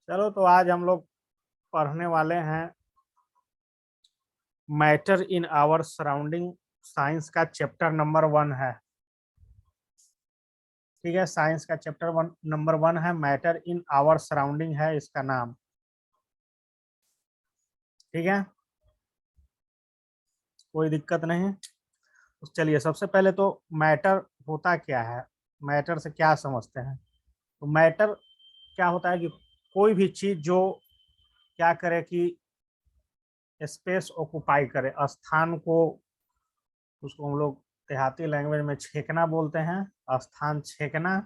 चलो तो आज हम लोग पढ़ने वाले हैं matter in our surrounding. Science का चैप्टर नंबर 1 है। ठीक है, साइंस का चैप्टर नंबर 1 है, मैटर इन आवर सराउंडिंग है इसका नाम। ठीक है, कोई दिक्कत नहीं। तो चलिए, सबसे पहले तो मैटर होता क्या है, मैटर से क्या समझते हैं। तो मैटर क्या होता है कि कोई भी चीज जो क्या करे कि स्पेस ऑक्युपाई करे, स्थान को, उसको हम लोग देहाती लैंग्वेज में छेकना बोलते हैं, स्थान छेकना।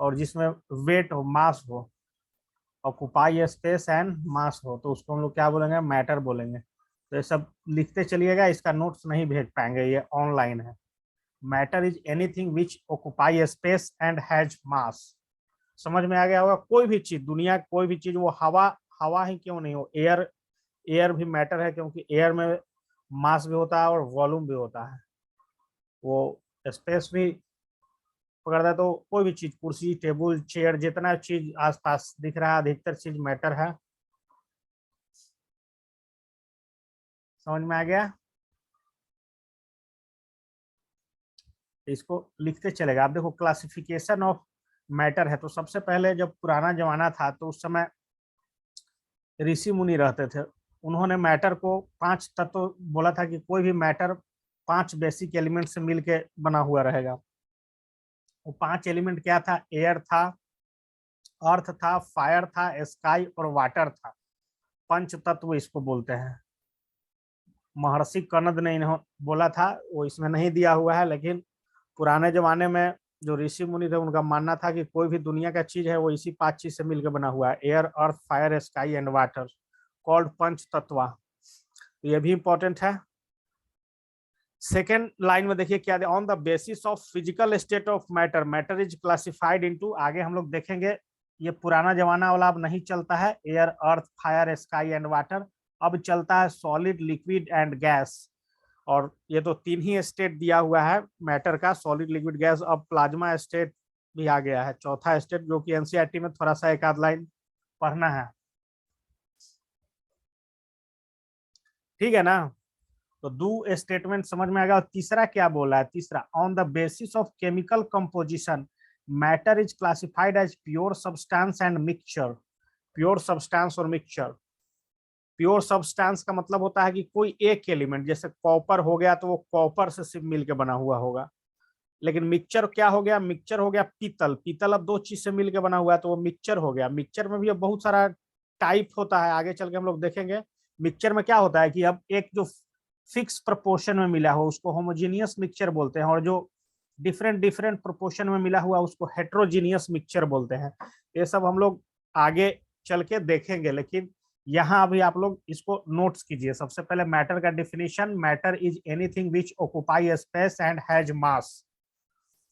और जिसमें वेट हो, मास हो, ऑक्युपाई स्पेस एंड मास हो, तो उसको हम लोग क्या बोलेंगे, मैटर बोलेंगे। तो ये सब लिखते चलिएगा, इसका नोट्स नहीं भेज पाएंगे, ये ऑनलाइन है। Matter is anything which occupy space and has मास। समझ में आ गया होगा। कोई भी चीज, दुनिया की कोई भी चीज, वो हवा, हवा ही क्यों नहीं हो, एयर, एयर भी मैटर है, क्योंकि एयर में मास भी होता है और वॉल्यूम भी होता है। वो स्पेस भी पकड़ता है। तो कोई भी चीज, कुर्सी, टेबल, चेयर, जितना चीज आसपास दिख रहा है, अधिकतर चीज मैटर है। समझ में आ गया। इसको लिखते चलेगा। आप देखो, क्लासिफिकेशन ऑफ मैटर है। तो सबसे पहले जब पुराना जमाना था, तो उस समय ऋषि मुनि रहते थे। उन्होंने मैटर को 5 तत्व बोला था कि कोई भी मैटर 5 बेसिक एलिमेंट से मिलके बना हुआ रहेगा। वो 5 एलिमेंट क्या था? एयर था, अर्थ था, फायर था, स्काई और वाटर था। पंच तत्व इसको बोलते हैं। महर्षि कनद ने इन्हों बोला था, वो इसमें नहीं दिया हुआ है, लेकिन पुराने जमाने में जो ऋषि मुनि थे, उनका मानना था कि कोई भी दुनिया का चीज है वो इसी 5 चीज से मिलकर बना हुआ है, air, earth, fire, sky and water, called panch tatva. तो ये भी इंपॉर्टेंट है। सेकेंड लाइन में देखिए क्या, on the basis of physical state of matter, matter is classified into, आगे हम लोग देखेंगे। ये पुराना जमाना वाला अब नहीं चलता है, air, earth, fire, sky and water. अब चलता है सॉलिड, लिक्विड एंड गैस। और ये तो 3 ही स्टेट दिया हुआ है मैटर का, सॉलिड, लिक्विड, गैस। अब प्लाज्मा स्टेट भी आ गया है, चौथा स्टेट, जो कि एनसीईआरटी में थोड़ा सा एक आध लाइन पढ़ना है। ठीक है ना। तो दो स्टेटमेंट समझ में आएगा। और तीसरा क्या बोला है? तीसरा, on the basis of chemical composition matter is classified as pure substance and mixture. Pure substance और मिक्सचर। प्योर सब्सटेंस का मतलब होता है कि कोई एक एलिमेंट, जैसे कॉपर हो गया तो वो कॉपर से सिर्फ मिलकर बना हुआ होगा। लेकिन मिक्सचर क्या हो गया? मिक्सचर हो गया पीतल। पीतल अब 2 चीज से मिलकर बना हुआ है, तो वो मिक्सचर हो गया। मिक्सचर में भी अब बहुत सारा टाइप होता है, आगे चल के हम लोग देखेंगे। मिक्सचर में क्या होता है कि अब एक जो फिक्स प्रोपोर्शन में मिला हो उसको होमोजीनियस मिक्सचर बोलते हैं, और जो डिफरेंट डिफरेंट प्रोपोर्शन में मिला हुआ उसको हेट्रोजीनियस मिक्सचर बोलते हैं। ये सब हम लोग आगे चल के देखेंगे, लेकिन यहाँ अभी आप लोग इसको नोट्स कीजिए। सबसे पहले मैटर का definition, matter is anything which occupy space and has मास।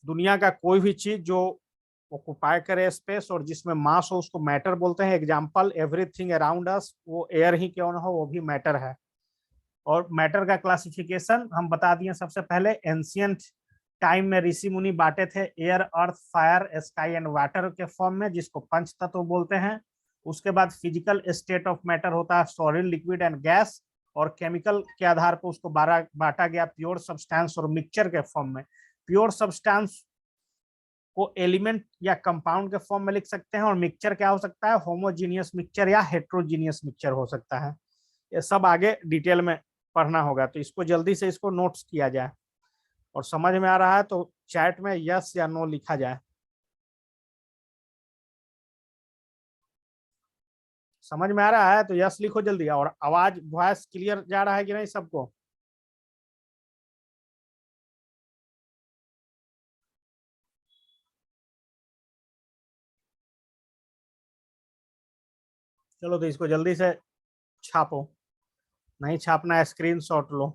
दुनिया का कोई भी चीज जो ऑक्युपाई करे स्पेस और जिसमें मास हो, उसको मैटर बोलते हैं। एग्जांपल, एवरीथिंग अराउंड अस, वो एयर ही क्यों ना हो, वो भी मैटर है। और मैटर का क्लासिफिकेशन हम बता दिए। सबसे पहले एंशियंट टाइम में ऋषि मुनि बांटे थे air, earth, fire, sky and water के फॉर्म में, जिसको पंच तत्व बोलते हैं। उसके बाद फिजिकल स्टेट ऑफ मैटर होता है सॉलिड, लिक्विड एंड गैस। और केमिकल के आधार पर उसको बांटा गया प्योर सब्सटेंस और मिक्सचर के फॉर्म में। प्योर सब्सटेंस को एलिमेंट या कंपाउंड के फॉर्म में लिख सकते हैं, और मिक्सचर क्या हो सकता है? होमोजीनियस मिक्सचर या हेट्रोजीनियस मिक्सचर हो सकता है। ये सब आगे डिटेल में पढ़ना होगा, तो इसको जल्दी से इसको नोट्स किया जाए। और समझ में आ रहा है तो चैट में यस या नो लिखा जाए। समझ में आ रहा है तो यस लिखो जल्दी। और आवाज, वॉइस क्लियर जा रहा है कि नहीं सबको? चलो तो इसको जल्दी से छापो। नहीं छापना है, स्क्रीन शॉट लो।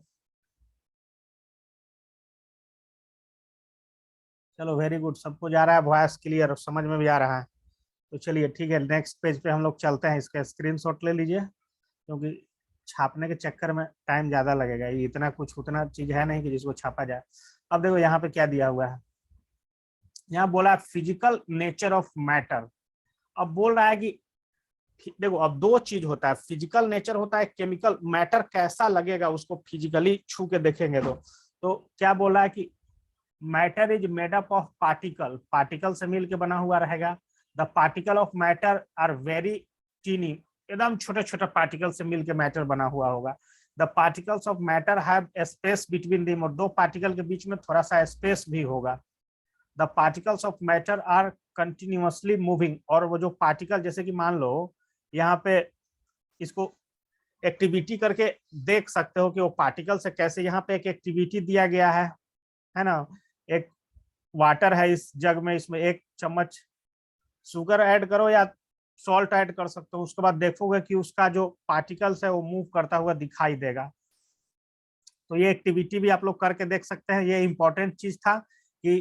चलो वेरी गुड, सबको जा रहा है वॉइस क्लियर, समझ में भी आ रहा है। तो चलिए ठीक है, नेक्स्ट पेज पे हम लोग चलते हैं। इसका स्क्रीन शॉट ले लीजिए, क्योंकि छापने के चक्कर में टाइम ज्यादा लगेगा। ये इतना कुछ उतना चीज है नहीं कि जिसको छापा जाए। अब देखो यहाँ पे क्या दिया हुआ है। यहाँ बोला फिजिकल नेचर ऑफ मैटर। अब बोल रहा है कि देखो अब दो चीज होता है, फिजिकल नेचर होता है, केमिकल मैटर कैसा लगेगा उसको फिजिकली छू के देखेंगे तो क्या बोल रहा है कि matter is made up of particle, particle से मिलकर बना हुआ रहेगा। The particle of matter are very tiny, एकदम छोटे छोटे पार्टिकल से मिलकर मैटर बना हुआ होगा। The particles of matter have space between them, और दो पार्टिकल के बीच में थोड़ा सा स्पेस भी होगा। The particles of matter are continuously moving, और वो जो पार्टिकल जैसे कि मान लो यहाँ पे इसको एक्टिविटी करके देख सकते हो कि वो पार्टिकल से कैसे, यहाँ पे एक एक्टिविटी दिया गया है ना। एक वाटर है इस जग में, इसमें 1 चम्मच शुगर ऐड करो या सॉल्ट ऐड कर सकते हो, उसके बाद देखोगे कि उसका जो पार्टिकल्स है वो मूव करता हुआ दिखाई देगा। तो ये एक्टिविटी भी आप लोग करके देख सकते हैं। ये इंपॉर्टेंट चीज था कि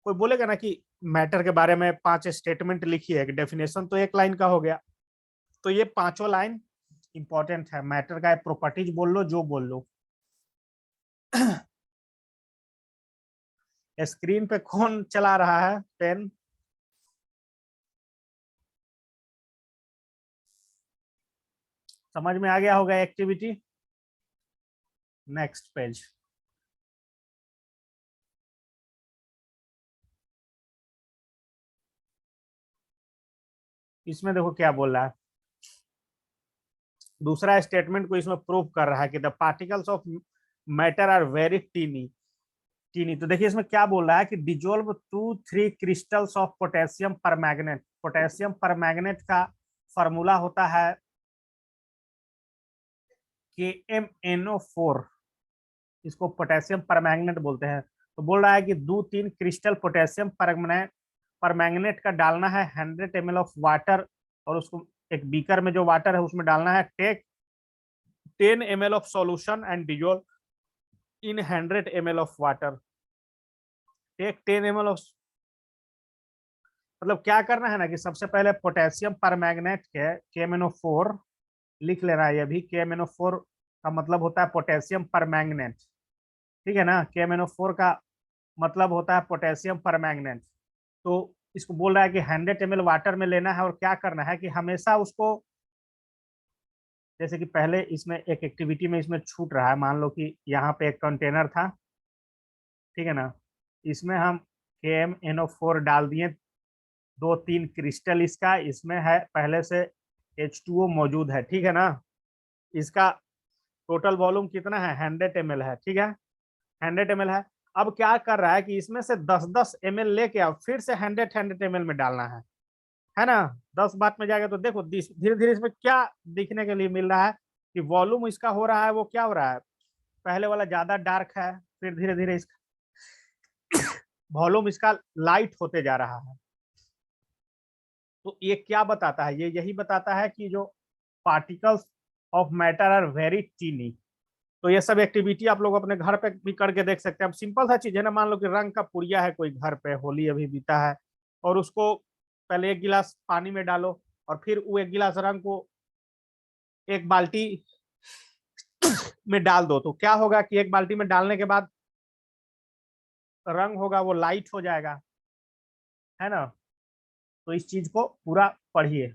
कोई बोलेगा ना कि मैटर के बारे में 5 स्टेटमेंट लिखिए, एक डेफिनेशन तो 1 लाइन का हो गया, तो ये 5 लाइन इंपॉर्टेंट है। मैटर का प्रॉपर्टीज बोल लो, जो बोल लो। स्क्रीन पे कौन चला रहा है पेन? समझ में आ गया होगा एक्टिविटी। Next page. इसमें देखो क्या बोल रहा है, दूसरा स्टेटमेंट को इसमें प्रूव कर रहा है कि the particles of matter are very tiny. Tiny तो देखिए इसमें क्या बोल रहा है कि dissolve 2-3 crystals of potassium permanganate. Potassium permanganate का फॉर्मूला होता है KMnO4, इसको पोटेशियम परमैंगनेट बोलते हैं। तो बोल रहा है कि 2-3 क्रिस्टल पोटेशियम परमैंगनेट का डालना है 100 ml ऑफ वाटर, और उसको एक बीकर में जो वाटर है उसमें डालना है। Take 10 ml of solution and dissolve in 100 ml of water. Take 10 ml of, मतलब क्या करना है ना कि सबसे पहले पोटेशियम परमैंगनेट के KMnO4 लिख लेना है। ये भी KMnO4 का मतलब होता है पोटेशियम परमैंगनेट, ठीक है ना। KMnO4 का मतलब होता है पोटेशियम परमैंगनेट। तो इसको बोल रहा है कि 100 ml वाटर में लेना है, और क्या करना है कि हमेशा उसको, जैसे कि पहले इसमें एक एक्टिविटी में इसमें छूट रहा है, मान लो कि यहाँ पे एक कंटेनर था, ठीक है ना, इसमें हम KMnO4 डाल दिए 2-3 क्रिस्टल इसका, इसमें है पहले से H2O मौजूद है, ठीक है ना। इसका टोटल वॉल्यूम कितना है, 100 ml है, ठीक है, 100 ml है। अब क्या कर रहा है कि इसमें से 10-10 ml लेके अब फिर से 100 ml में डालना है ना। 10 बात में जाएगा तो देखो धीरे धीरे इसमें क्या दिखने के लिए मिल रहा है कि वॉल्यूम इसका हो रहा है, वो क्या हो रहा है, पहले वाला ज्यादा डार्क है, फिर धीरे धीरे इसका वॉल्यूम इसका लाइट होते जा रहा है। तो ये क्या बताता है, ये यही बताता है कि जो particles of matter are very tiny. तो ये सब एक्टिविटी आप लोग अपने घर पे भी करके देख सकते हैं। अब सिंपल सा चीज है ना, मान लो कि रंग का पुड़िया है कोई घर पे, होली अभी बीता है, और उसको पहले 1 गिलास पानी में डालो, और फिर वो 1 गिलास रंग को 1 बाल्टी में डाल दो, तो क्या होगा कि 1 बाल्टी में डालने के बाद रंग होगा वो लाइट हो जाएगा, है ना। तो इस चीज को पूरा पढ़िए,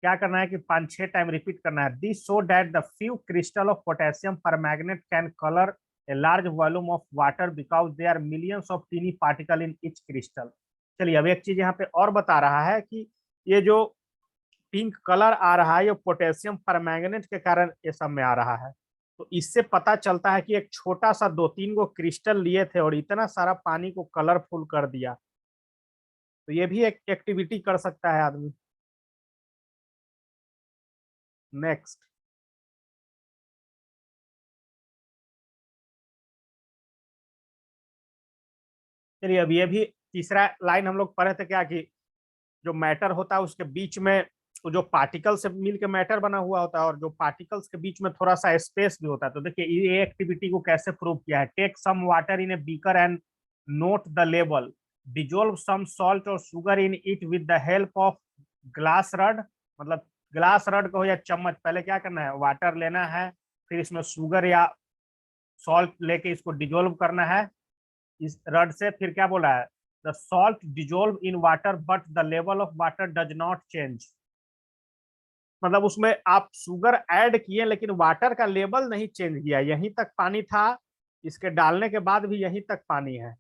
क्या करना है कि 5-6 टाइम रिपीट करना है। This so that the few crystal of potassium permanganate can colour a large volume of water because they are millions of tiny particle in each crystal. चलिए अब एक चीज यहाँ पे और बता रहा है कि ये जो पिंक कलर आ रहा है ये पोटेशियम परमैंगनेट के कारण ये सब में आ रहा है। तो इससे पता चलता है कि एक छोटा सा 2-3 गो क्रिस्टल लिए थे और इतना सारा पानी को कलरफुल कर दिया। तो ये भी एक एक्टिविटी कर सकता है आदमी। नेक्स्ट, चलिए अब ये भी तीसरा लाइन हम लोग पढ़े थे क्या कि जो मैटर होता है उसके बीच में जो पार्टिकल से मिलकर मैटर बना हुआ होता है, और जो पार्टिकल्स के बीच में थोड़ा सा स्पेस भी होता है। तो देखिए ये एक्टिविटी को कैसे प्रूव किया है। Take some water in a beaker and note the level, dissolve some salt और sugar in it with the help of glass rod, मतलब ग्लास रड को या चम्मच, पहले क्या करना है, वाटर लेना है, फिर इसमें शुगर या सॉल्ट लेके इसको डिजोल्व करना है इस रड से, फिर क्या बोला है, the salt dissolve in water but the level of water does not change. मतलब उसमें आप शुगर ऐड किए लेकिन वाटर का लेवल नहीं चेंज किया, यहीं तक पानी था, इसके डालने के बाद भी यहीं तक पानी है।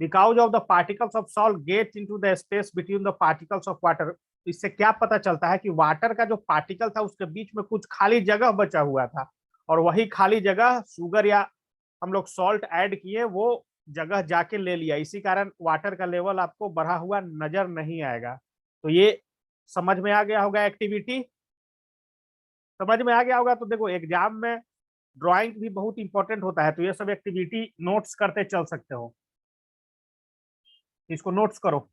Because of the particles of salt get into the space between the particles of water. इससे क्या पता चलता है कि वाटर का जो पार्टिकल था उसके बीच में कुछ खाली जगह बचा हुआ था, और वही खाली जगह शुगर या हम लोग सॉल्ट ऐड किए वो जगह जाके ले लिया, इसी कारण वाटर का लेवल आपको बढ़ा हुआ नजर नहीं आएगा। तो ये समझ में आ गया होगा एक्टिविटी, समझ में आ गया होगा। तो देखो एग्जाम में ड्राइंग भी बहुत इंपॉर्टेंट होता है, तो ये सब एक्टिविटी नोट्स करते चल सकते हो, इसको नोट्स करो।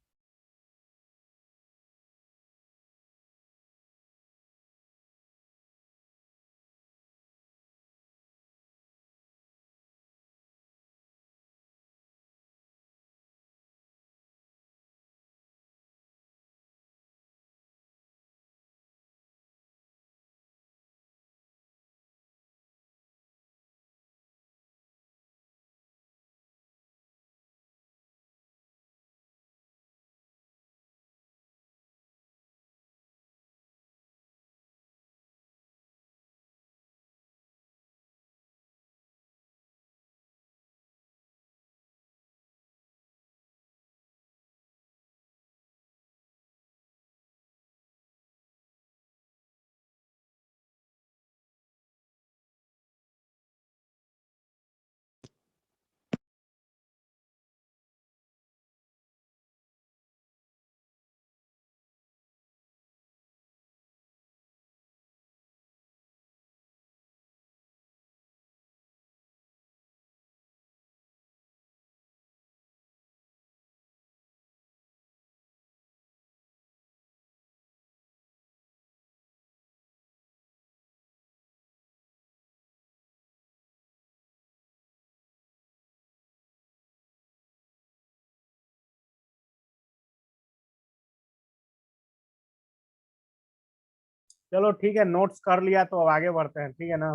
चलो ठीक है, नोट्स कर लिया तो अब आगे बढ़ते हैं, ठीक है ना।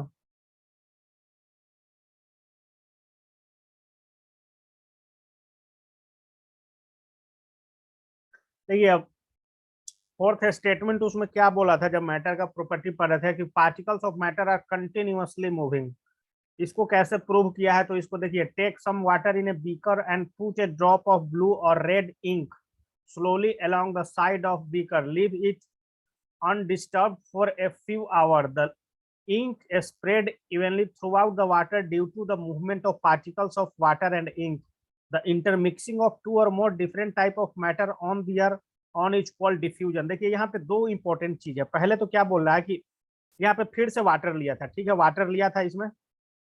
देखिए अब फोर्थ स्टेटमेंट उसमें क्या बोला था, जब मैटर का प्रॉपर्टी पढ़ रहे थे कि particles of matter are continuously moving. इसको कैसे प्रूव किया है, तो इसको देखिए, take some water in a beaker and put a drop of blue और red ink slowly along the side of beaker, leave it undisturbed for a few hours. The ink spread evenly throughout the water due to the movement of particles of water and ink. The intermixing of two or more different type of matter on their on is called diffusion। देखिए यहाँ पे दो important चीज है। पहले तो क्या बोल रहा है कि यहाँ पे फिर से वाटर लिया था, ठीक है, वाटर लिया था इसमें,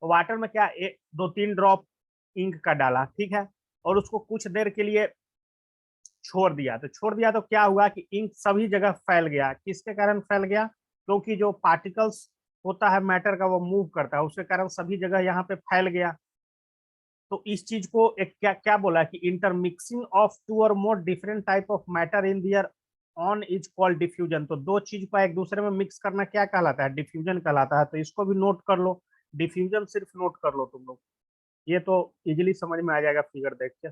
वाटर में क्या दो तीन ड्रॉप इंक का डाला, ठीक है, और उसको कुछ देर के लिए छोड़ दिया। तो छोड़ दिया तो क्या हुआ कि इंक सभी जगह फैल गया। किसके कारण फैल गया? क्योंकि जो पार्टिकल्स होता है मैटर का वो मूव करता है, उसके कारण सभी जगह यहाँ पे फैल गया। तो इस चीज को एक क्या क्या बोला कि इंटरमिक्सिंग ऑफ टू और more different type of matter in their on is called diffusion. तो दो चीज को एक दूसरे में मिक्स करना क्या कहलाता है? डिफ्यूजन कहलाता है। तो इसको भी नोट कर लो, डिफ्यूजन सिर्फ नोट कर लो तुम लोग, ये तो इजिली समझ में आ जाएगा फिगर देख के।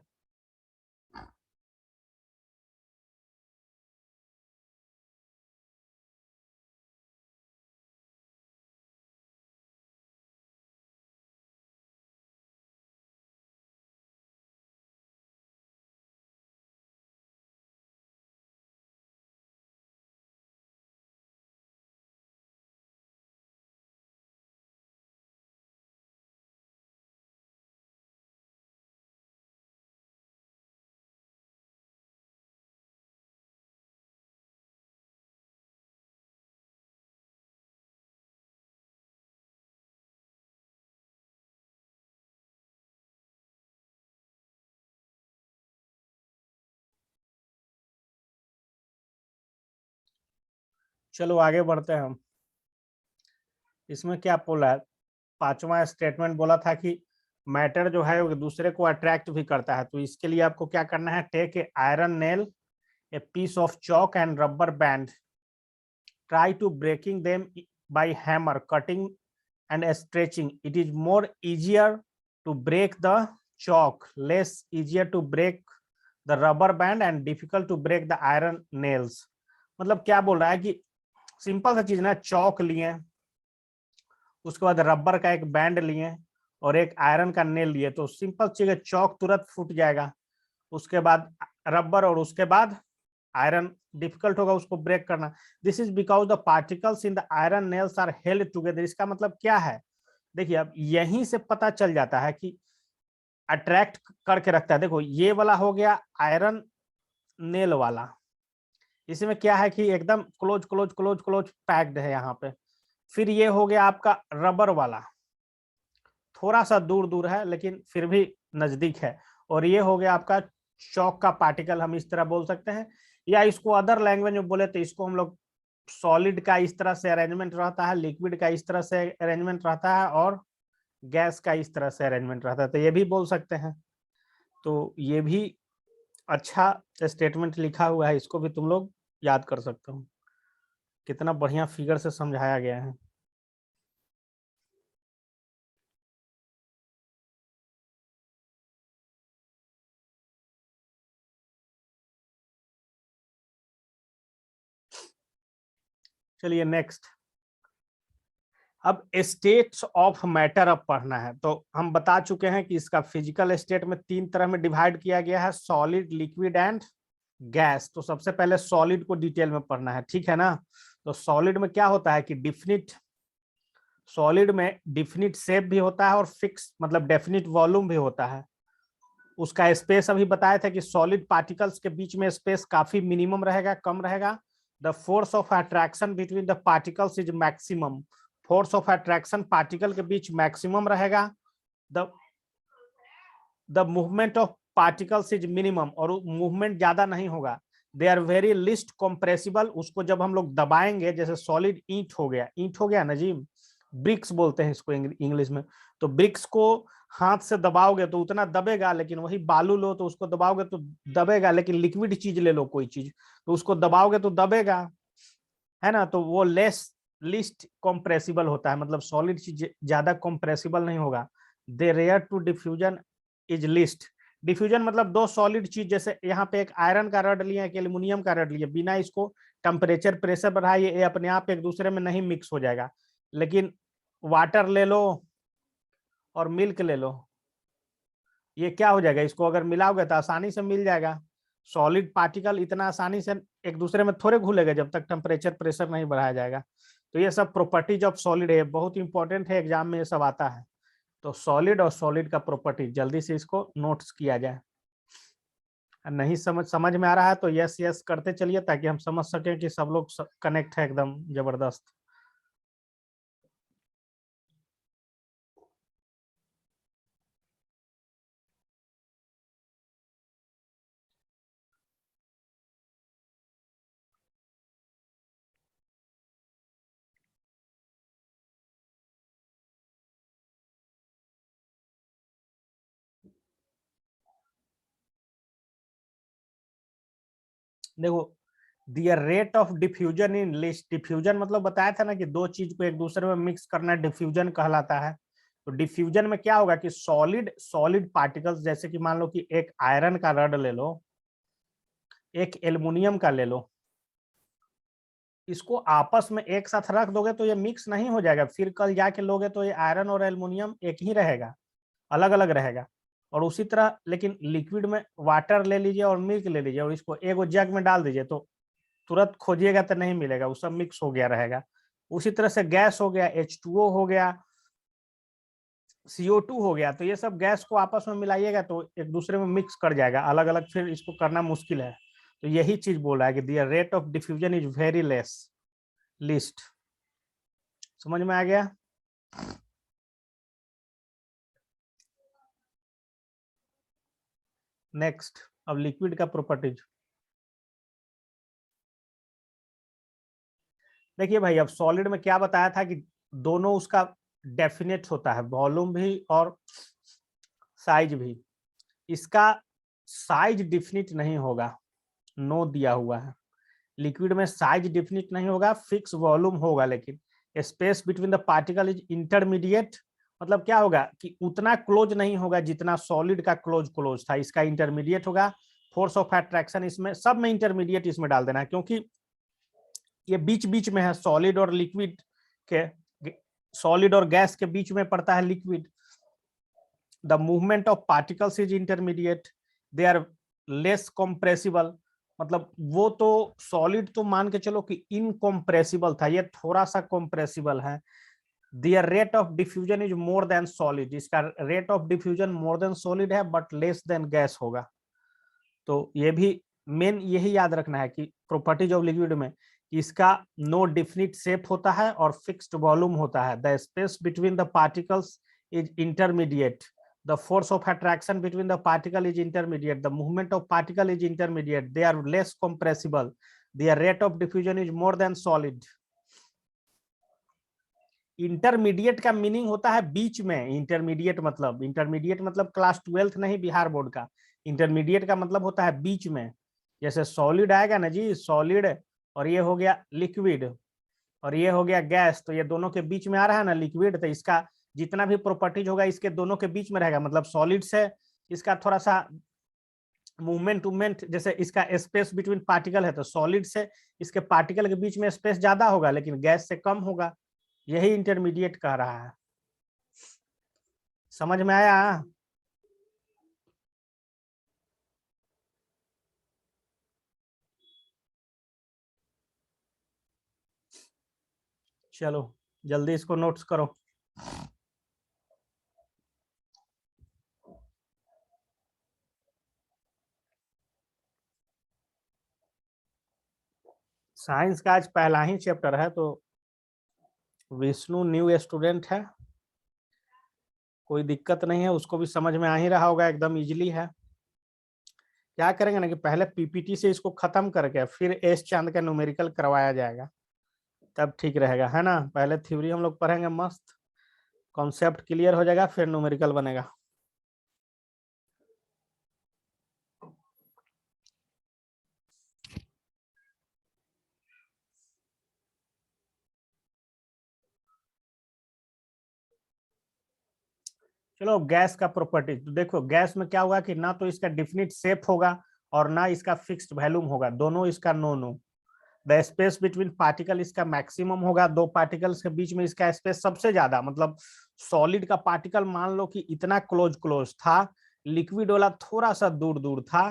चलो आगे बढ़ते हैं हम। इसमें क्या बोला है, पांचवा स्टेटमेंट बोला था कि मैटर जो है वो दूसरे को अट्रैक्ट भी करता है। तो इसके लिए आपको क्या करना है, take a iron nail, a piece of chalk and rubber band, try to breaking them by hammer, cutting and stretching. It is more easier to break the chalk, less easier to break the rubber band and difficult to break the iron nails. मतलब क्या बोल रहा है कि simple सा चीज ना, चौक लिए, उसके बाद रबर का एक बैंड लिए और एक आयरन का नेल लिए, तो सिंपल चीज है, चौक तुरंत फूट जाएगा, उसके बाद रबर और उसके बाद आयरन डिफिकल्ट होगा उसको ब्रेक करना। This is because the particles in the iron nails are held together. इसका मतलब क्या है, देखिए अब यहीं से पता चल जाता है कि अट्रैक्ट करके रखता है। देखो ये वाला हो गया आयरन नेल वाला, इसमें क्या है कि एकदम close close close close packed है यहाँ पे। फिर ये हो गया आपका रबर वाला, थोड़ा सा दूर दूर है लेकिन फिर भी नजदीक है। और ये हो गया आपका चौक का पार्टिकल, हम इस तरह बोल सकते हैं, या इसको अदर लैंग्वेज में बोले तो इसको हम लोग सॉलिड का इस तरह से अरेंजमेंट रहता है, लिक्विड का इस तरह से अरेंजमेंट रहता है, और गैस का इस तरह से अरेंजमेंट रहता है, तो ये भी बोल सकते हैं। तो ये भी अच्छा स्टेटमेंट लिखा हुआ है, इसको भी तुम लोग याद कर सकते हो, कितना बढ़िया फिगर से समझाया गया है। चलिए नेक्स्ट, अब स्टेट्स ऑफ मैटर अब पढ़ना है। तो हम बता चुके हैं कि इसका फिजिकल स्टेट में 3 तरह में डिवाइड किया गया है, सॉलिड, लिक्विड एंड गैस। तो सबसे पहले सॉलिड को डिटेल में पढ़ना है, ठीक है ना। तो सॉलिड में क्या होता है कि डिफिनिट, सॉलिड में डिफिनिट शेप भी होता है और फिक्स मतलब डेफिनिट वॉल्यूम भी होता है। उसका स्पेस अभी बताया था कि सॉलिड पार्टिकल्स के बीच में स्पेस काफी मिनिमम रहेगा, कम रहेगा। The force of attraction between the particles is maximum, force of attraction particle के बीच मैक्सिमम रहेगा। The the movement of particles is minimum, और मूवमेंट ज्यादा नहीं होगा। They are very least compressible, उसको जब हम लोग दबाएंगे, जैसे सॉलिड ईंट हो गया, ईंट हो गया ना जी, ब्रिक्स बोलते हैं इसको इंग्लिश में। तो ब्रिक्स को हाथ से दबाओगे तो उतना दबेगा, लेकिन वही बालू लो तो उसको दबाओगे तो दबेगा, लेकिन लिक्विड चीज ले लो कोई चीज तो उसको दबाओगे तो दबेगा, है ना। तो वो लेस लिस्ट कॉम्प्रेसिबल होता है, मतलब सॉलिड चीज ज्यादा कॉम्प्रेसिबल नहीं होगा। Their rate to diffusion is least. Diffusion मतलब दो सॉलिड चीज, जैसे यहाँ पे एक आयरन का रड लिया, एक एल्यूमिनियम का रड लिया, बिना इसको टेम्परेचर प्रेशर बढ़ाइए ये अपने आप एक दूसरे में नहीं मिक्स हो जाएगा। लेकिन वाटर ले लो और मिल्क ले लो, ये क्या हो जाएगा, इसको अगर मिलाओगे तो आसानी से मिल जाएगा। सॉलिड पार्टिकल इतना आसानी से एक दूसरे में थोड़े घुलेगा जब तक टेम्परेचर प्रेशर नहीं बढ़ाया जाएगा। तो ये सब प्रॉपर्टीज ऑफ सॉलिड है, बहुत इंपॉर्टेंट है, एग्जाम में ये सब आता है। तो सॉलिड और सॉलिड का प्रॉपर्टी जल्दी से इसको नोट्स किया जाए। नहीं समझ में आ रहा है तो यस यस करते चलिए, ताकि हम समझ सकें कि सब लोग कनेक्ट है एकदम जबरदस्त। देखो, their rate of diffusion is least, diffusion मतलब बताया था ना कि दो चीज को एक दूसरे में मिक्स करना डिफ्यूजन कहलाता है। तो डिफ्यूजन में क्या होगा कि सॉलिड सॉलिड पार्टिकल्स, जैसे कि मान लो कि एक आयरन का रड ले लो, एक एल्युमिनियम का ले लो, इसको आपस में एक साथ रख दोगे तो ये मिक्स नहीं हो जाएगा, फिर कल जाके लोगे तो ये आयरन और एल्युमिनियम एक ही रहेगा, अलग अलग रहेगा। और उसी तरह लेकिन लिक्विड में वाटर ले लीजिए और मिल्क ले लीजिए और इसको एक जग में डाल दीजिए, तो तुरंत खोजिएगा तो नहीं मिलेगा, वो सब मिक्स हो गया रहेगा। उसी तरह से गैस हो गया, H2O हो गया, CO2 हो गया, तो ये सब गैस को आपस में मिलाइएगा तो एक दूसरे में मिक्स कर जाएगा, अलग अलग फिर इसको करना मुश्किल है। तो यही चीज बोल रहा है कि the rate of diffusion is very less list. समझ में आ गया। नेक्स्ट, अब लिक्विड का प्रॉपर्टीज। देखिए भाई, अब सॉलिड में क्या बताया था कि दोनों उसका डेफिनेट होता है, वॉल्यूम भी और साइज भी। इसका साइज डिफिनिट नहीं होगा, नो दिया हुआ है। लिक्विड में साइज डिफिनिट नहीं होगा, फिक्स वॉल्यूम होगा, लेकिन space between the particle is intermediate. मतलब क्या होगा कि उतना क्लोज नहीं होगा जितना सॉलिड का क्लोज क्लोज था, इसका इंटरमीडिएट होगा। फोर्स ऑफ अट्रैक्शन इसमें सब में इंटरमीडिएट इसमें डाल देना है, क्योंकि ये बीच बीच में है सॉलिड और लिक्विड के, सॉलिड और गैस के बीच में पड़ता है liquid. The movement of particles is intermediate, they are less compressible, मतलब वो तो सॉलिड तो मान के चलो कि इनकम्प्रेसिबल था, ये थोड़ा सा कंप्रेसिबल है। Their rate of diffusion is more than solid, इसका rate of diffusion more than solid है बट लेस देन गैस होगा। तो ये भी मेन यही याद रखना है कि प्रॉपर्टीज ऑफ लिक्विड में इसका नो डिफिनिट शेप होता है और फिक्स्ड वॉल्यूम होता है। The space between the particles is intermediate, the force of attraction between the particle is intermediate, the movement of particle is intermediate, they are less compressible, their rate of diffusion is more than solid। Intermediate का meaning होता है बीच में, intermediate मतलब class 12th नहीं Bihar board का। Intermediate का मतलब होता है बीच में, जैसे सॉलिड आएगा ना जी, सॉलिड और ये हो गया लिक्विड और ये हो गया गैस, तो ये दोनों के बीच में आ रहा है ना लिक्विड, तो इसका जितना भी प्रॉपर्टीज होगा इसके दोनों के बीच में रहेगा। मतलब सॉलिड से इसका थोड़ा सा मूवमेंट, जैसे इसका स्पेस बिटवीन पार्टिकल है तो सॉलिड से इसके पार्टिकल के बीच में स्पेस ज्यादा होगा लेकिन गैस से कम होगा, यही इंटरमीडिएट कह रहा है। समझ में आया? चलो जल्दी इसको नोट्स करो। साइंस का आज पहला ही चैप्टर है, तो विष्णु न्यू स्टूडेंट है, कोई दिक्कत नहीं है, उसको भी समझ में आ ही रहा होगा, एकदम इजीली है। क्या करेंगे ना कि पहले पीपीटी से इसको खत्म करके फिर एस चांद का न्यूमेरिकल करवाया जाएगा, तब ठीक रहेगा, है ना। पहले थ्योरी हम लोग पढ़ेंगे, मस्त कॉन्सेप्ट क्लियर हो जाएगा, फिर न्यूमेरिकल बनेगा। चलो गैस का प्रॉपर्टी, तो देखो गैस में क्या होगा कि ना तो इसका डिफिनिट शेप होगा और ना इसका फिक्स्ड वैल्यूम होगा, दोनों इसका no no. The space between particle इसका मैक्सिमम होगा, दो पार्टिकल्स के बीच में इसका स्पेस सबसे ज्यादा, मतलब सॉलिड का पार्टिकल मान लो कि इतना क्लोज क्लोज था, लिक्विड वाला थोड़ा सा दूर दूर था,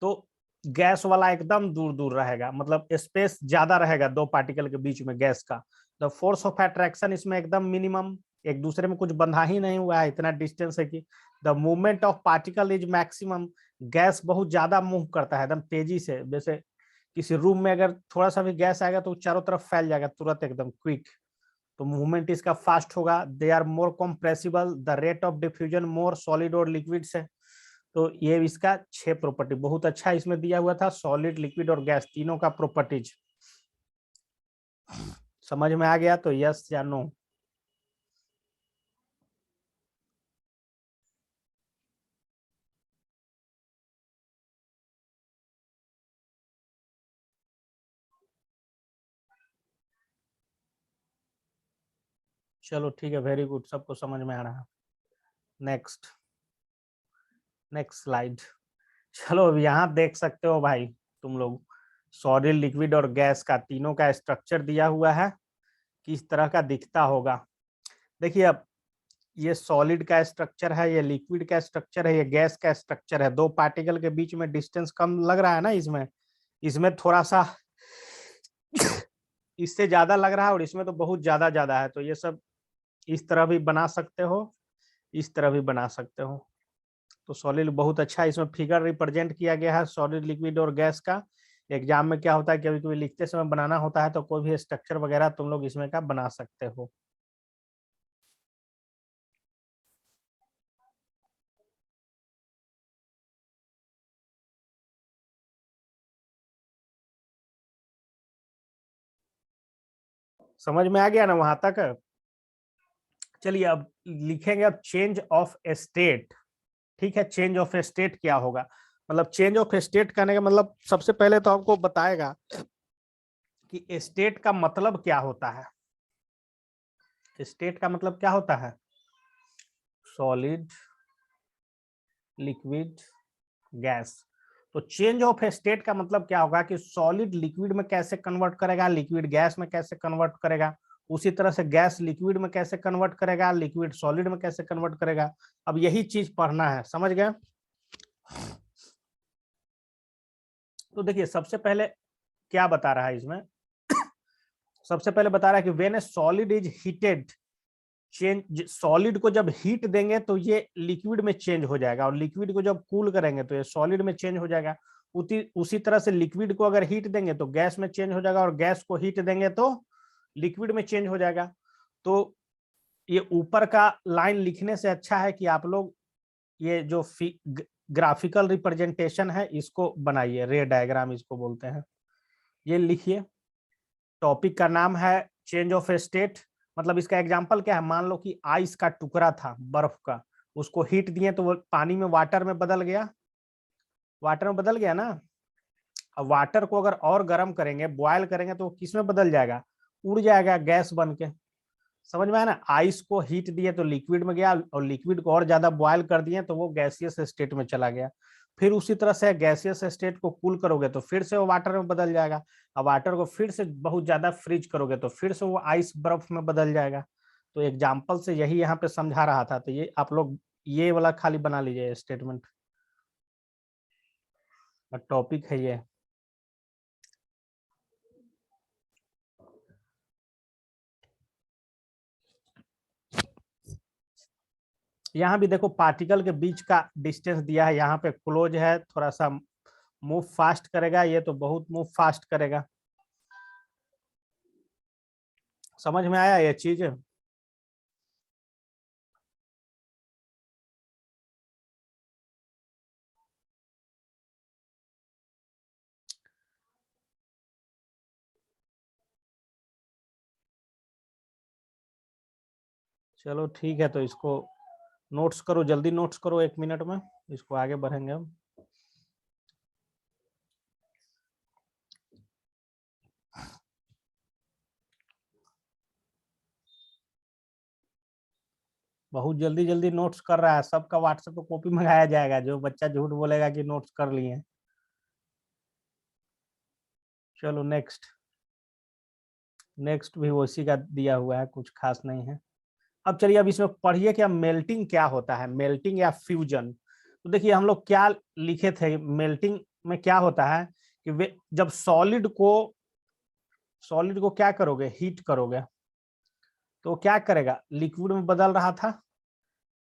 तो गैस वाला एकदम दूर दूर रहेगा, मतलब स्पेस ज्यादा रहेगा दो पार्टिकल के बीच में गैस का। द फोर्स ऑफ अट्रैक्शन इसमें एकदम मिनिमम, एक दूसरे में कुछ बंधा ही नहीं हुआ है, इतना डिस्टेंस है कि the movement of particle is maximum, gas बहुत ज्यादा मूव करता है एकदम तेजी से, जैसे किसी रूम में अगर थोड़ा सा भी गैस आएगा तो चारों तरफ फैल जाएगा तुरंत एकदम क्विक, तो मूवमेंट इसका फास्ट होगा। They are more compressible, the rate of diffusion more solid और लिक्विड से। तो ये इसका 6 प्रॉपर्टी बहुत अच्छा इसमें दिया हुआ था, सॉलिड लिक्विड और गैस तीनों का प्रॉपर्टीज समझ में आ गया तो यस या नो? चलो ठीक है, वेरी गुड, सबको समझ में आ रहा है। Next next slide. चलो अब यहाँ देख सकते हो भाई तुम लोग, सॉलिड लिक्विड और गैस का तीनों का स्ट्रक्चर दिया हुआ है, किस तरह का दिखता होगा। देखिए अब ये सॉलिड का स्ट्रक्चर है, ये लिक्विड का स्ट्रक्चर है, ये गैस का स्ट्रक्चर है, दो पार्टिकल के बीच में डिस्टेंस कम लग रहा है ना, इसमें इसमें थोड़ा सा इससे ज्यादा लग रहा है और इसमें तो बहुत ज्यादा ज्यादा है, तो ये सब इस तरह भी बना सकते हो, इस तरह भी बना सकते हो। तो सॉलिड बहुत अच्छा, इसमें फिगर रिप्रेजेंट किया गया है सॉलिड लिक्विड और गैस का। एग्जाम में क्या होता है, कभी कभी लिखते समय बनाना होता है, तो कोई भी स्ट्रक्चर वगैरह तुम लोग इसमें का बना सकते हो। समझ में आ गया ना वहां तक? चलिए अब लिखेंगे, अब चेंज ऑफ स्टेट। ठीक है, चेंज ऑफ स्टेट क्या होगा, मतलब चेंज ऑफ स्टेट करने का मतलब सबसे पहले तो आपको बताएगा कि स्टेट का मतलब क्या होता है। स्टेट का मतलब क्या होता है, सॉलिड लिक्विड गैस। तो चेंज ऑफ स्टेट का मतलब क्या होगा कि सॉलिड लिक्विड में कैसे कन्वर्ट करेगा, लिक्विड गैस में कैसे कन्वर्ट करेगा, उसी तरह से गैस लिक्विड में कैसे कन्वर्ट करेगा, लिक्विड सॉलिड में कैसे कन्वर्ट करेगा। अब यही चीज पढ़ना है, समझ गए। तो देखिए सबसे पहले क्या बता रहा है इसमें, सबसे पहले बता रहा है कि when a solid is heated, change, solid को जब हीट देंगे तो ये लिक्विड में चेंज हो जाएगा, और लिक्विड को जब कूल करेंगे तो ये सॉलिड में चेंज हो जाएगा। उसी तरह से लिक्विड को अगर हीट देंगे तो गैस में चेंज हो जाएगा, और गैस को हीट देंगे तो लिक्विड में चेंज हो जाएगा। तो ये ऊपर का लाइन लिखने से अच्छा है कि आप लोग ये जो ग्राफिकल रिप्रेजेंटेशन है इसको बनाइए, रे डायग्राम इसको बोलते हैं। ये लिखिए, टॉपिक का नाम है चेंज ऑफ स्टेट। मतलब इसका एग्जांपल क्या है, मान लो कि आइस का टुकड़ा था, बर्फ का, उसको हीट दिए तो वो पानी में, वाटर में बदल गया, वाटर में बदल गया ना। अब वाटर को अगर और गर्म करेंगे, बॉयल करेंगे तो किस में बदल जाएगा, उड़ जाएगा गैस बन के। समझ में आया ना, आइस को हीट दिए तो लिक्विड में गया, और लिक्विड को और ज्यादा बॉयल कर दिए तो वो गैसियस स्टेट में चला गया। फिर उसी तरह से गैसियस स्टेट को कूल करोगे तो फिर से वो वाटर में बदल जाएगा, और वाटर को फिर से बहुत ज्यादा फ्रीज करोगे तो फिर से वो आइस बर्फ में बदल जाएगा। तो एग्जाम्पल से यही यहाँ पे समझा रहा था। तो ये आप लोग ये वाला खाली बना लीजिए स्टेटमेंट, टॉपिक है ये। यहाँ भी देखो पार्टिकल के बीच का डिस्टेंस दिया है, यहाँ पे क्लोज है, थोड़ा सा मूव फास्ट करेगा, ये तो बहुत मूव फास्ट करेगा। समझ में आया ये चीज। चलो ठीक है, तो इसको नोट्स करो, जल्दी नोट्स करो, 1 मिनट में इसको आगे बढ़ेंगे हम। बहुत जल्दी जल्दी नोट्स कर रहा है, सबका व्हाट्सएप पे कॉपी मंगाया जाएगा, जो बच्चा झूठ बोलेगा कि नोट्स कर लिए। चलो नेक्स्ट, नेक्स्ट भी उसी का दिया हुआ है, कुछ खास नहीं है। अब चलिए, अब इसमें पढ़िए कि मेल्टिंग क्या होता है, मेल्टिंग या फ्यूजन। तो देखिए हम लोग क्या लिखे थे, मेल्टिंग में क्या होता है कि वे जब सॉलिड को क्या करोगे, हीट करोगे, तो क्या करेगा, लिक्विड में बदल रहा था,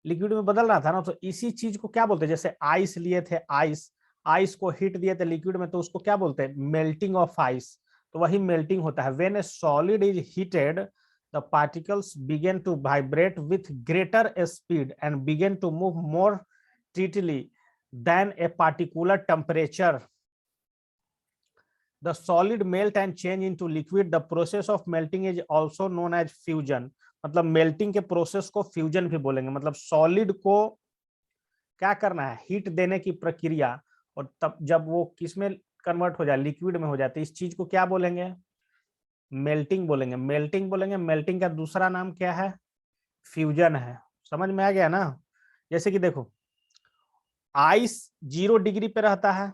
लिक्विड में बदल रहा था ना। तो इसी चीज को क्या बोलते हैं, जैसे आइस लिए थे, आइस, आइस को हीट दिए थे लिक्विड में, तो उसको क्या बोलते हैं, मेल्टिंग ऑफ आइस। तो वही मेल्टिंग होता है। When a solid is heated the particles begin to vibrate with greater speed and begin to move more strictly then a particular temperature, the solid melt and change into liquid. The process of melting is also known as fusion. मतलब melting के process को fusion भी बोलेंगे। मतलब solid को क्या करना है, हीट देने की प्रक्रिया, और तब जब वो किस में कन्वर्ट हो जाए, लिक्विड में हो जाते, इस चीज को क्या बोलेंगे, मेल्टिंग बोलेंगे। मेल्टिंग बोलेंगे। मेल्टिंग का दूसरा नाम क्या है, फ्यूजन है। समझ में आ गया ना। जैसे कि देखो, आइस 0 डिग्री पे रहता है,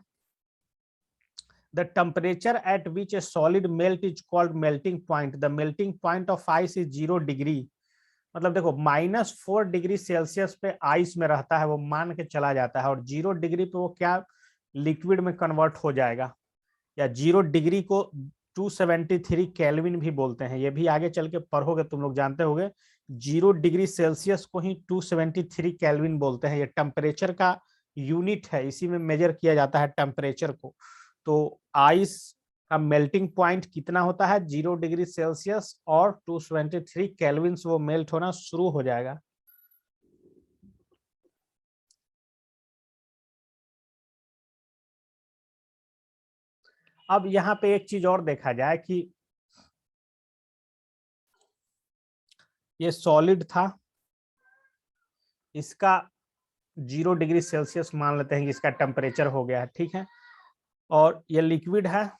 the temperature at which a solid melt is called melting point. The melting point of ice is 0 degree. मतलब देखो -4 डिग्री सेल्सियस पे आइस में रहता है, वो मान के चला जाता है, और 0 डिग्री पे वो क्या, लिक्विड में कन्वर्ट हो जाएगा। या 0 डिग्री को 273 केल्विन भी बोलते हैं, ये भी आगे चल के पढ़ोगे, तुम लोग जानते होगे। 0 डिग्री सेल्सियस को ही 273 केल्विन बोलते हैं। ये टेम्परेचर का यूनिट है, इसी में मेजर किया जाता है टेम्परेचर को। तो आइस का मेल्टिंग पॉइंट कितना होता है, 0 डिग्री सेल्सियस, और 273 केल्विन वो मेल्ट होना शुरू हो जाएगा। अब यहाँ पे एक चीज और देखा जाए कि ये सॉलिड था, इसका 0 डिग्री सेल्सियस मान लेते हैं कि इसका टेम्परेचर हो गया है, ठीक है। और ये लिक्विड है,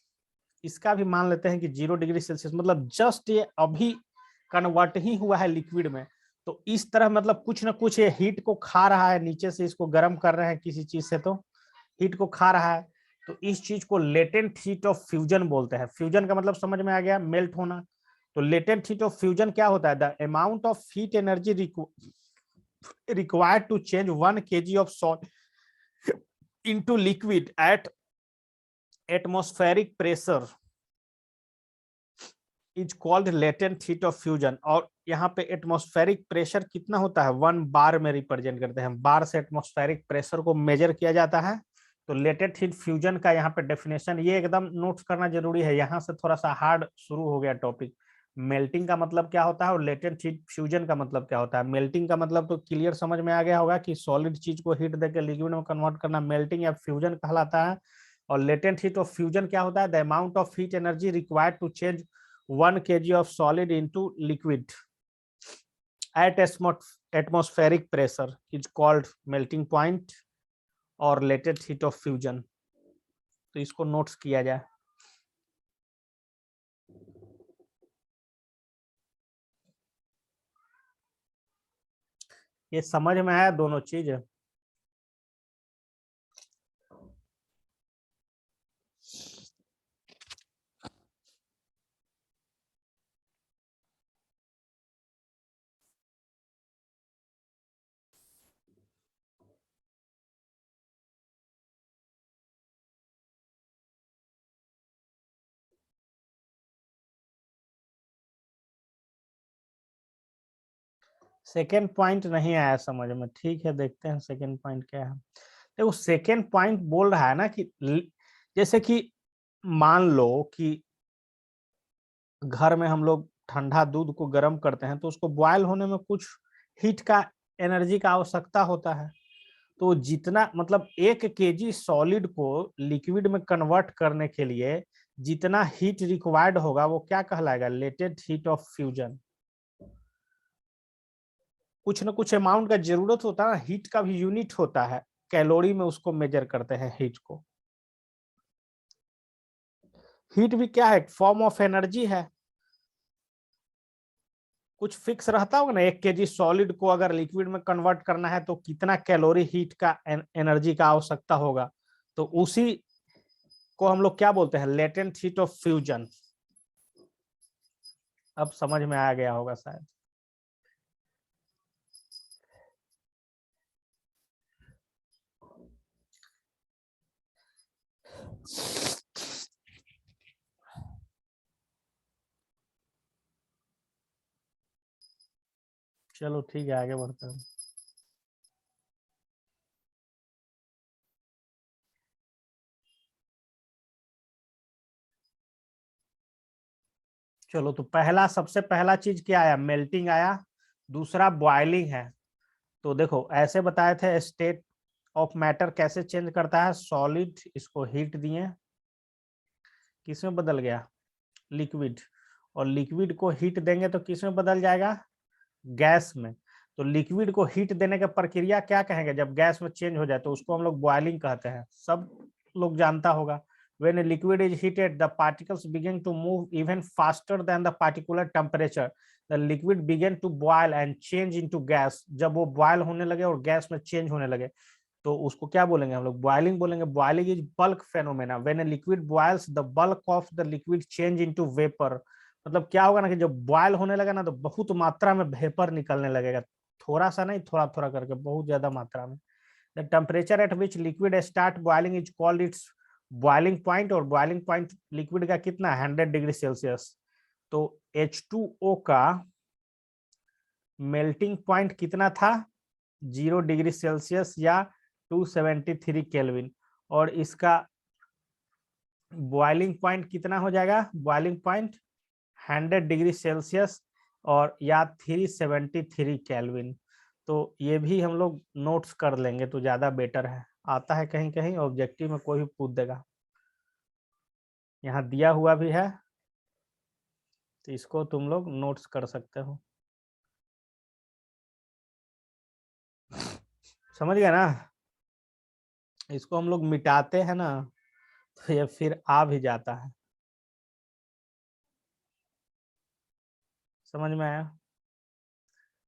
इसका भी मान लेते हैं कि 0 डिग्री सेल्सियस, मतलब जस्ट ये अभी कन्वर्ट ही हुआ है लिक्विड में। तो इस तरह मतलब कुछ ना कुछ ये हीट को खा रहा है, नीचे से इसको गर्म कर रहे हैं किसी चीज से, तो हीट को खा रहा है। तो इस चीज को लेटेंट हीट ऑफ फ्यूजन बोलते हैं। फ्यूजन का मतलब समझ में आ गया, मेल्ट होना। तो लेटेंट हीट ऑफ फ्यूजन क्या होता है? The amount of heat energy required to change 1 kg of salt into liquid at atmospheric pressure is called latent heat of fusion. और यहाँ पे एटमॉस्फेरिक प्रेशर कितना होता है? 1 बार में रिप्रेजेंट करते हैं, बार से एटमॉस्फेरिक प्रेशर को मेजर किया जाता है। तो लेटेंट हीट फ्यूजन का यहाँ पे डेफिनेशन ये एकदम नोट्स करना जरूरी है, यहाँ से थोड़ा सा हार्ड शुरू हो गया टॉपिक। मेल्टिंग का मतलब क्या होता है और लेटेंट हीट फ्यूजन का मतलब क्या होता है? मेल्टिंग का मतलब तो क्लियर समझ में आ गया होगा कि सॉलिड चीज को हीट देकर लिक्विड में कन्वर्ट करना मेल्टिंग या फ्यूजन कहलाता है। और लेटेंट हीट ऑफ फ्यूजन क्या होता है? The amount of heat energy required to change 1 kg of solid into liquid at atmospheric pressure is called melting point और latent heat of fusion। तो इसको नोट्स किया जाए। ये समझ में आया दोनों चीज? सेकेंड पॉइंट नहीं आया समझ में, ठीक है देखते हैं सेकेंड पॉइंट क्या है। देखो सेकेंड पॉइंट बोल रहा है ना कि जैसे कि मान लो कि घर में हम लोग ठंडा दूध को गर्म करते हैं तो उसको बॉयल होने में कुछ हीट का एनर्जी का आवश्यकता होता है। तो जितना मतलब 1 kg सॉलिड को लिक्विड में कन्वर्ट करने के लिए जितना हीट रिक्वायर्ड होगा वो क्या कहलाएगा? Latent heat of fusion. कुछ ना कुछ अमाउंट का जरूरत होता है ना, हीट का भी यूनिट होता है, कैलोरी में उसको मेजर करते हैं हीट को। हीट भी क्या है? फॉर्म ऑफ एनर्जी है। कुछ फिक्स रहता होगा ना, 1 kg सॉलिड को अगर लिक्विड में कन्वर्ट करना है तो कितना कैलोरी हीट का एनर्जी का आवश्यकता होगा। तो उसी को हम लोग क्या बोलते हैं? Latent heat of fusion. अब समझ में आ गया होगा शायद। चलो ठीक है, आगे बढ़ते हैं। चलो तो पहला, सबसे पहला चीज क्या आया? मेल्टिंग आया। दूसरा बॉइलिंग है। तो देखो ऐसे बताए थे स्टेट ऑफ मैटर कैसे चेंज करता है। सॉलिड इसको हीट दिए, किसमें बदल गया? लिक्विड। और लिक्विड को हीट देंगे तो किसमें बदल जाएगा? गैस में। तो लिक्विड को हीट देने का प्रक्रिया क्या कहेंगे? जब गैस में चेंज हो जाए तो उसको हम लोग बॉइलिंग कहते हैं, सब लोग जानता होगा। When a liquid is heated, the particles begin to move even faster than the particular temperature. The liquid begin to boil and change into gas. जब वो बॉयल होने लगे और गैस में चेंज होने लगे तो उसको क्या बोलेंगे हम लोग? बॉइलिंग बोलेंगे। Boiling is bulk phenomena. When a liquid boils the bulk of the liquid change into vapour. मतलब क्या होगा ना कि जब बॉयल होने लगा ना तो बहुत मात्रा में वेपर निकलने लगेगा, थोड़ा सा नहीं, थोड़ा थोड़ा करके बहुत ज्यादा मात्रा में। The temperature at which liquid start boiling is called its boiling point. और बॉइलिंग पॉइंट लिक्विड का कितना? 100 डिग्री सेल्सियस। तो H2O का मेल्टिंग पॉइंट कितना था? 0 डिग्री सेल्सियस या 273 केल्विन। और इसका बॉइलिंग पॉइंट कितना हो जाएगा? बॉइलिंग पॉइंट 100 डिग्री सेल्सियस और या 373 केल्विन। तो ये भी हम लोग नोट्स कर लेंगे तो ज्यादा बेटर है। आता है कहीं कहीं ऑब्जेक्टिव में, कोई भी पूछ देगा। यहाँ दिया हुआ भी है तो इसको तुम लोग नोट्स कर सकते हो। समझ गया ना? इसको हम लोग मिटाते हैं ना तो ये फिर आ भी जाता है। समझ में आया?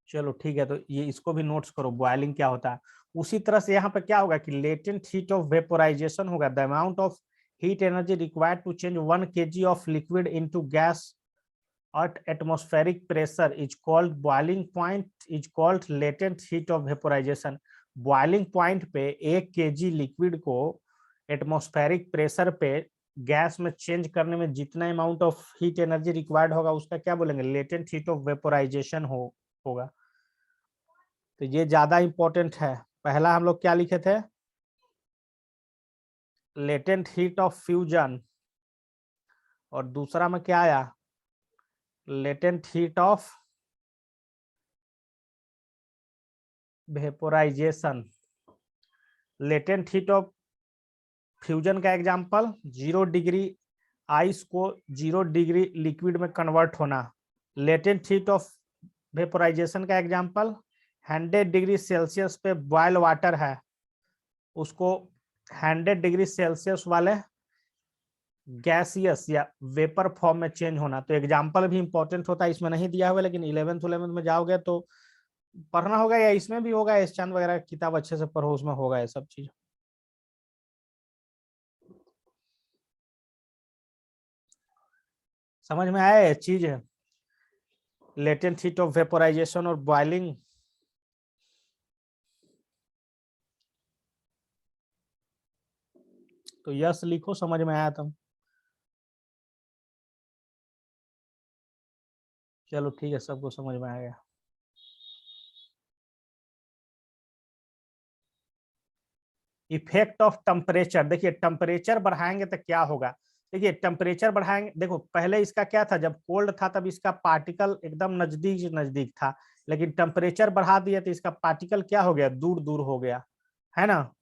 चलो ठीक है, तो ये इसको भी नोट्स करो, बॉइलिंग क्या होता है। उसी तरह से यहाँ पे क्या होगा कि लेटेंट हीट ऑफ वेपोराइजेशन होगा, the amount of heat energy required to change 1 kg of liquid into gas at atmospheric pressure is called boiling point, is called latent heat of vaporization. Boiling point पे 1 kg liquid को atmospheric pressure पे gas में change करने में जितना amount of heat energy required होगा उसका क्या बोलेंगे, लेटेंट हीट ऑफ वेपोराइजेशन होगा। तो ये ज्यादा इंपॉर्टेंट है। पहला हम लोग क्या लिखे थे, लेटेंट हीट ऑफ फ्यूजन, और दूसरा में क्या आया, latent heat of vaporisation. Latent heat of fusion का एग्जांपल 0 डिग्री आइस को 0 डिग्री लिक्विड में कन्वर्ट होना। लेटेंट हीट ऑफ वेपोराइजेशन का एग्जांपल 100 डिग्री सेल्सियस पे बॉयल वाटर है, उसको 100 डिग्री सेल्सियस वाले गैसियस या वेपर फॉर्म में चेंज होना। तो एग्जांपल भी इंपॉर्टेंट होता है, इसमें नहीं दिया हुआ लेकिन 11th में जाओगे तो पढ़ना होगा, या इसमें भी होगा, एस चांद वगैरह किताब अच्छे से पढ़ो, उसमें होगा ये सब चीज। समझ में आया ये चीज है, लेटेंट हीट ऑफ वेपोराइजेशन और बॉइलिंग। तो यस लिखो, समझ में आया तुम। चलो ठीक है, सबको समझ में आ गया। इफेक्ट ऑफ टेम्परेचर, देखिए टेम्परेचर बढ़ाएंगे तो क्या होगा, देखिए टेम्परेचर बढ़ाएंगे, देखो पहले इसका क्या था, जब कोल्ड था तब इसका पार्टिकल एकदम नजदीक नजदीक था, लेकिन टेम्परेचर बढ़ा दिया तो इसका पार्टिकल क्या हो गया, दूर दूर हो गया, है ना।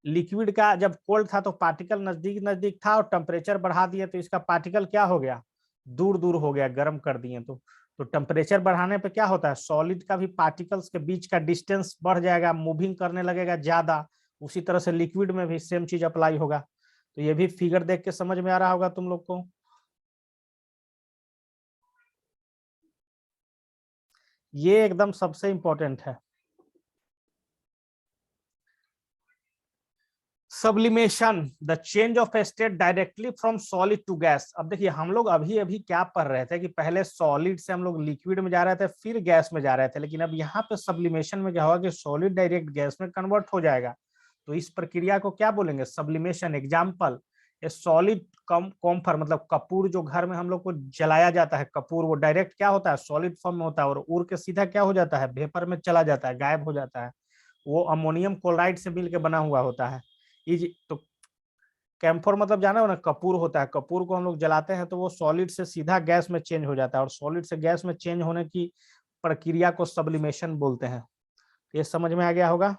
लिक्विड का जब कोल्ड था तो पार्टिकल नजदीक नजदीक था, और टेम्परेचर बढ़ा दिया तो इसका पार्टिकल क्या हो गया, दूर दूर हो गया, गर्म कर दिए तो टेम्परेचर बढ़ाने पे क्या होता है, सॉलिड का भी पार्टिकल्स के बीच का डिस्टेंस बढ़ जाएगा, मूविंग करने लगेगा ज्यादा। उसी तरह से लिक्विड में भी सेम चीज अप्लाई होगा। तो ये भी फिगर देख के समझ में आ रहा होगा तुम लोग को। ये एकदम सबसे इंपॉर्टेंट है। Sublimation, the change of state directly from solid to gas. अब देखिए हम लोग अभी अभी क्या पढ़ रहे थे कि पहले सॉलिड से हम लोग लिक्विड में जा रहे थे, फिर गैस में जा रहे थे, लेकिन अब यहाँ पे सब्लिमेशन में क्या होगा कि सॉलिड डायरेक्ट गैस में कन्वर्ट हो जाएगा। तो इस प्रक्रिया को क्या बोलेंगे, सब्लिमेशन। एग्जाम्पल, ए सॉलिड कॉम्फर, मतलब कपूर जो घर में हम लोग को जलाया जाता है, कपूर वो डायरेक्ट क्या होता है, सॉलिड फॉर्म में होता है, और उड़ के सीधा क्या हो जाता है, वेपर में चला जाता है, गायब हो जाता है। वो अमोनियम क्लोराइड से मिलकर बना हुआ होता है। तो कैम्फर मतलब जाना हो ना, कपूर होता है, कपूर को हम लोग जलाते हैं तो वो सॉलिड से सीधा गैस में चेंज हो जाता है, और सॉलिड से गैस में चेंज होने की प्रक्रिया को सब्लिमेशन बोलते हैं। ये समझ में आ गया होगा।